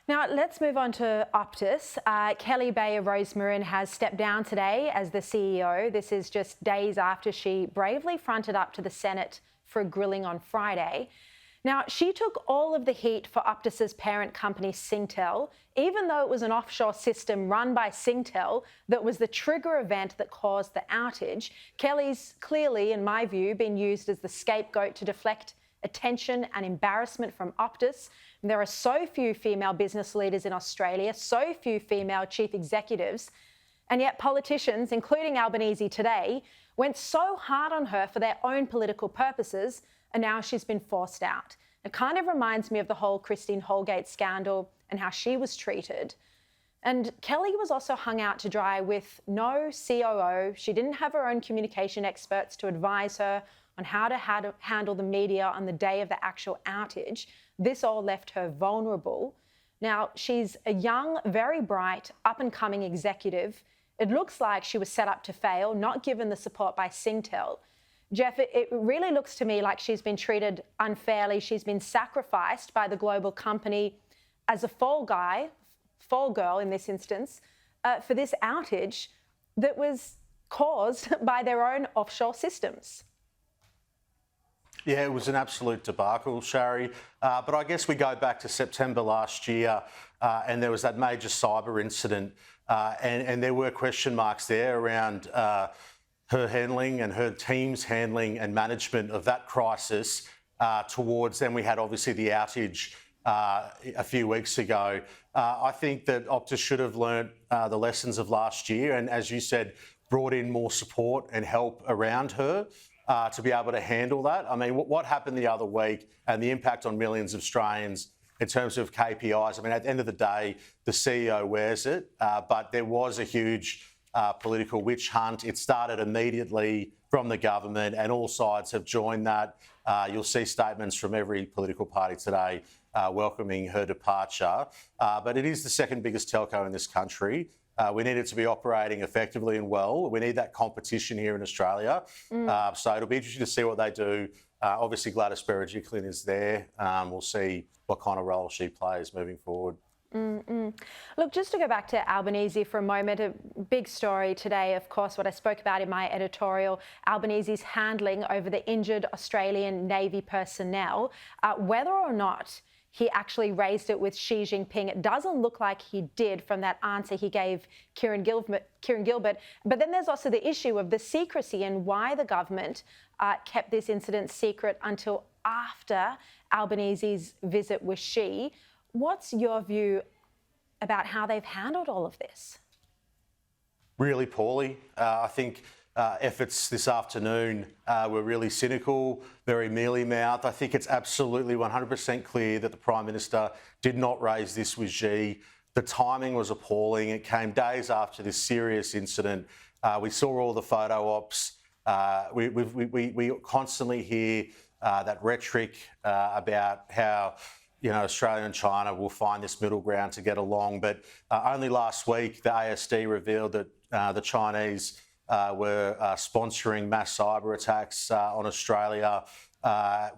Now, let's move on to Optus. Bayer Rosmarin has stepped down today as the CEO. This is just days after she bravely fronted up to the Senate for a grilling on Friday. Now, she took all of the heat for Optus's parent company, Singtel, even though it was an offshore system run by Singtel that was the trigger event that caused the outage. Kelly's clearly, in my view, been used as the scapegoat to deflect attention and embarrassment from Optus. There are so few female business leaders in Australia, so few female chief executives, and yet politicians, including Albanese today, went so hard on her for their own political purposes, and now she's been forced out. It kind of reminds me of the whole Christine Holgate scandal and how she was treated. And Kelly was also hung out to dry with no COO. She didn't have her own communication experts to advise her on how to handle the media on the day of the actual outage. This all left her vulnerable. Now, she's a young, very bright, up-and-coming executive. It looks like she was set up to fail, not given the support by Singtel. Geoff, it really looks to me like she's been treated unfairly. She's been sacrificed by the global company as a fall girl in this instance, for this outage that was caused by their own offshore systems. Yeah, it was an absolute debacle, Sharri. But I guess we go back to September last year and there was that major cyber incident and there were question marks there around her handling and her team's handling and management of that crisis towards then we had obviously the outage a few weeks ago. I think that Optus should have learnt the lessons of last year and, as you said, brought in more support and help around her to be able to handle that. I mean, what happened the other week and the impact on millions of Australians in terms of KPIs, I mean, at the end of the day, the CEO wears it, but there was a huge political witch hunt. It started immediately from the government and all sides have joined that. You'll see statements from every political party today welcoming her departure. But it is the second biggest telco in this country. We need it to be operating effectively and well. We need that competition here in Australia. So it'll be interesting to see what they do. Obviously, Gladys Berejiklian is there. We'll see what kind of role she plays moving forward. Look, just to go back to Albanese for a moment, a big story today, of course, what I spoke about in my editorial, Albanese's handling over the injured Australian Navy personnel. Whether or not he actually raised it with Xi Jinping, it doesn't look like he did from that answer he gave Kieran Gilbert. But then there's also the issue of the secrecy and why the government kept this incident secret until after Albanese's visit with Xi. What's your view about how they've handled all of this? Really poorly. I think efforts this afternoon were really cynical, very mealy-mouthed. I think it's absolutely 100% clear that the Prime Minister did not raise this with Xi. The timing was appalling. It came days after this serious incident. We saw all the photo ops. We constantly hear that rhetoric about how Australia and China will find this middle ground to get along. But only last week, the ASD revealed that the Chinese were sponsoring mass cyber attacks on Australia.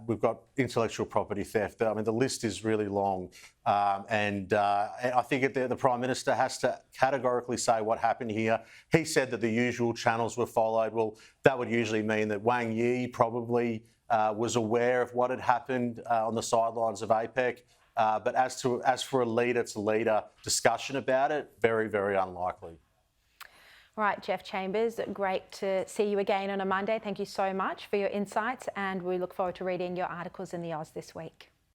We've got intellectual property theft. I mean, the list is really long. And I think the Prime Minister has to categorically say what happened here. He said that the usual channels were followed. Well, that would usually mean that Wang Yi probably was aware of what had happened on the sidelines of APEC. But as for a leader-to-leader discussion about it, very, very unlikely. All right, Geoff Chambers, great to see you again on a Monday. Thank you so much for your insights, and we look forward to reading your articles in the Oz this week.